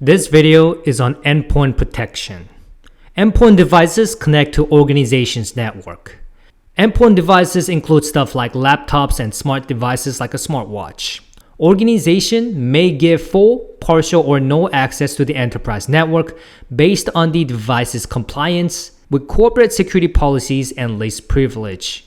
This video is on endpoint protection. Endpoint devices connect to organizations' network. Endpoint devices include stuff like laptops and smart devices like a smartwatch. Organization may give full, partial, or no access to the enterprise network based on the device's compliance with corporate security policies and least privilege.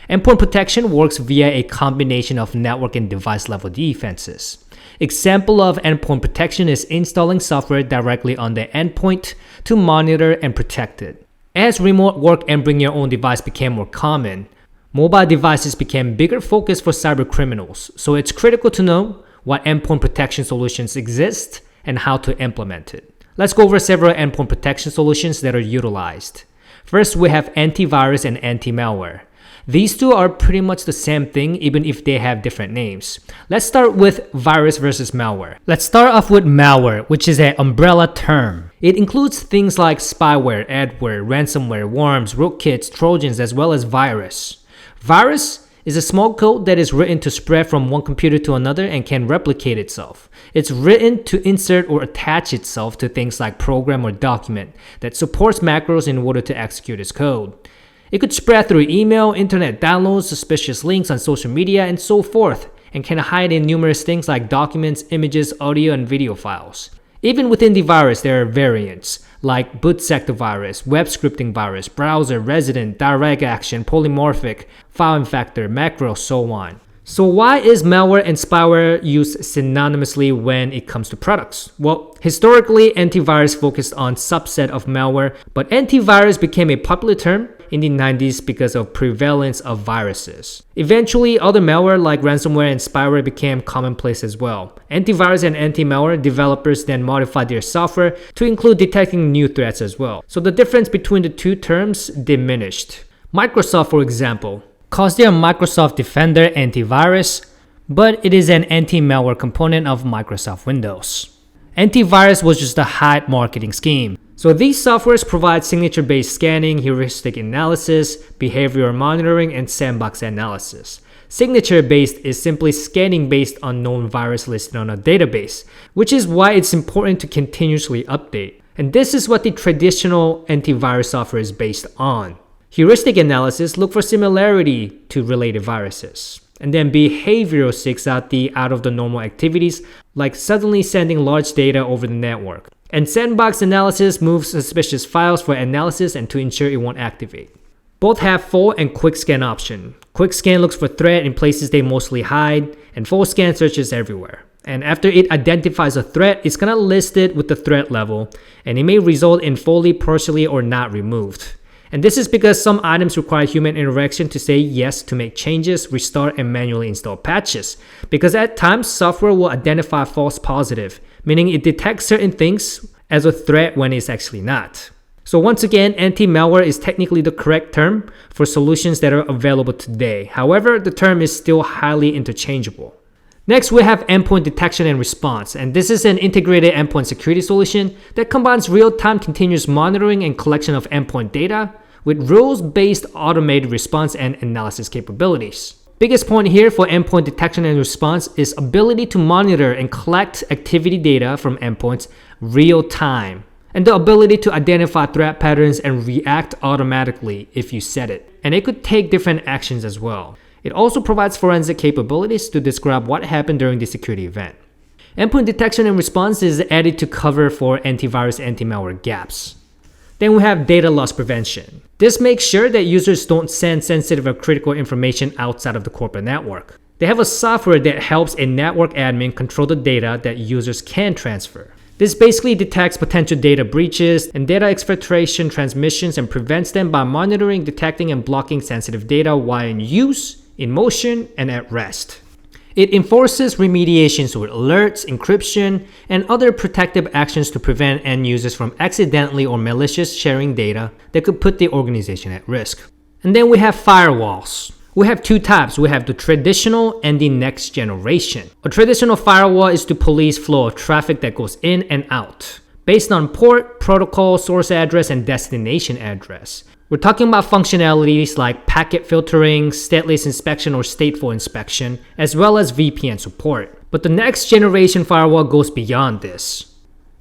Endpoint protection works via a combination of network and device level defenses. Example of endpoint protection is installing software directly on the endpoint to monitor and protect it. As remote work and bring your own device became more common, mobile devices became bigger focus for cyber criminals, so it's critical to know what endpoint protection solutions exist and how to implement it. Let's go over several endpoint protection solutions that are utilized. First, we have antivirus and anti-malware. These two are pretty much the same thing even if they have different names. Let's start with virus versus malware. Let's start off with malware, which is an umbrella term. It includes things like spyware, adware, ransomware, worms, rootkits, trojans, as well as virus. Virus is a small code that is written to spread from one computer to another and can replicate itself. It's written to insert or attach itself to things like program or document that supports macros in order to execute its code. It could spread through email, internet downloads, suspicious links on social media, and so forth, and can hide in numerous things like documents, images, audio, and video files. Even within the virus, there are variants, like boot sector virus, web scripting virus, browser, resident, direct action, polymorphic, file infector, macro, so on. So why is malware and spyware used synonymously when it comes to products? Well, historically, antivirus focused on subset of malware, but antivirus became a popular term in the 90s because of prevalence of viruses. Eventually, other malware like ransomware and spyware became commonplace as well. Antivirus and anti-malware developers then modified their software to include detecting new threats as well. So the difference between the two terms diminished. Microsoft, for example, calls their Microsoft Defender antivirus, but it is an anti-malware component of Microsoft Windows. Antivirus was just a hype marketing scheme. So these softwares provide signature-based scanning, heuristic analysis, behavior monitoring, and sandbox analysis. Signature-based is simply scanning based on known virus listed on a database, which is why it's important to continuously update. And this is what the traditional antivirus software is based on. Heuristic analysis looks for similarity to related viruses. And then behavioral seeks out the out-of-the-normal activities like suddenly sending large data over the network. And sandbox analysis moves suspicious files for analysis and to ensure it won't activate. Both have full and quick scan option. Quick scan looks for threat in places they mostly hide, and full scan searches everywhere. And after it identifies a threat, it's gonna list it with the threat level, and it may result in fully, partially, or not removed. And this is because some items require human interaction to say yes to make changes, restart, and manually install patches. Because at times, software will identify false positive, meaning it detects certain things as a threat when it's actually not. So once again, anti-malware is technically the correct term for solutions that are available today. However, the term is still highly interchangeable. Next, we have endpoint detection and response, and this is an integrated endpoint security solution that combines real-time continuous monitoring and collection of endpoint data with rules-based automated response and analysis capabilities. Biggest point here for endpoint detection and response is ability to monitor and collect activity data from endpoints real time, and the ability to identify threat patterns and react automatically if you set it. And it could take different actions as well. It also provides forensic capabilities to describe what happened during the security event. Endpoint detection and response is added to cover for antivirus anti-malware gaps. Then we have data loss prevention. This makes sure that users don't send sensitive or critical information outside of the corporate network. They have a software that helps a network admin control the data that users can transfer. This basically detects potential data breaches and data exfiltration transmissions and prevents them by monitoring, detecting, and blocking sensitive data while in use, in motion, and at rest. It enforces remediations with alerts, encryption, and other protective actions to prevent end users from accidentally or malicious sharing data that could put the organization at risk. And then we have firewalls. We have two types. We have the traditional and the next generation. A traditional firewall is to police flow of traffic that goes in and out, based on port, protocol, source address, and destination address. We're talking about functionalities like packet filtering, stateless inspection or stateful inspection, as well as VPN support. But the next generation firewall goes beyond this.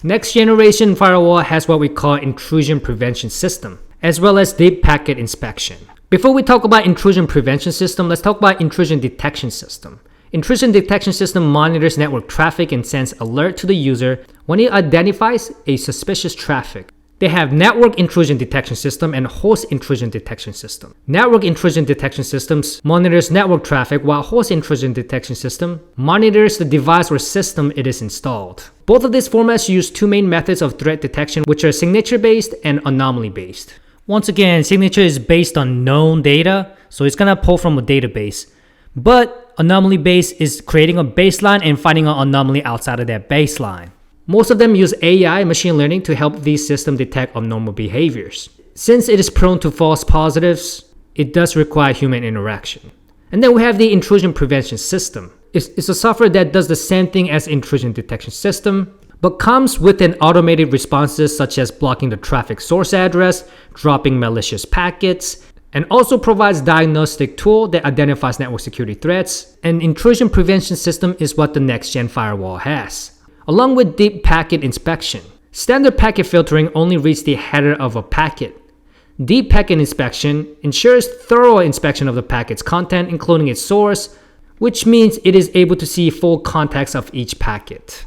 Next generation firewall has what we call intrusion prevention system, as well as deep packet inspection. Before we talk about intrusion prevention system, let's talk about intrusion detection system. Intrusion detection system monitors network traffic and sends alert to the user when it identifies a suspicious traffic. They have network intrusion detection system and host intrusion detection system. Network intrusion detection systems monitors network traffic, while host intrusion detection system monitors the device or system it is installed. Both of these formats use two main methods of threat detection, which are signature-based and anomaly-based. Once again, signature is based on known data, so it's gonna pull from a database. But anomaly-based is creating a baseline and finding an anomaly outside of that baseline. Most of them use AI, machine learning, to help these systems detect abnormal behaviors. Since it is prone to false positives, it does require human interaction. And then we have the intrusion prevention system. It's a software that does the same thing as intrusion detection system, but comes with an automated responses such as blocking the traffic source address, dropping malicious packets, and also provides diagnostic tool that identifies network security threats. And intrusion prevention system is what the next gen firewall has, along with deep packet inspection. Standard packet filtering only reads the header of a packet. Deep packet inspection ensures thorough inspection of the packet's content, including its source, which means it is able to see full context of each packet.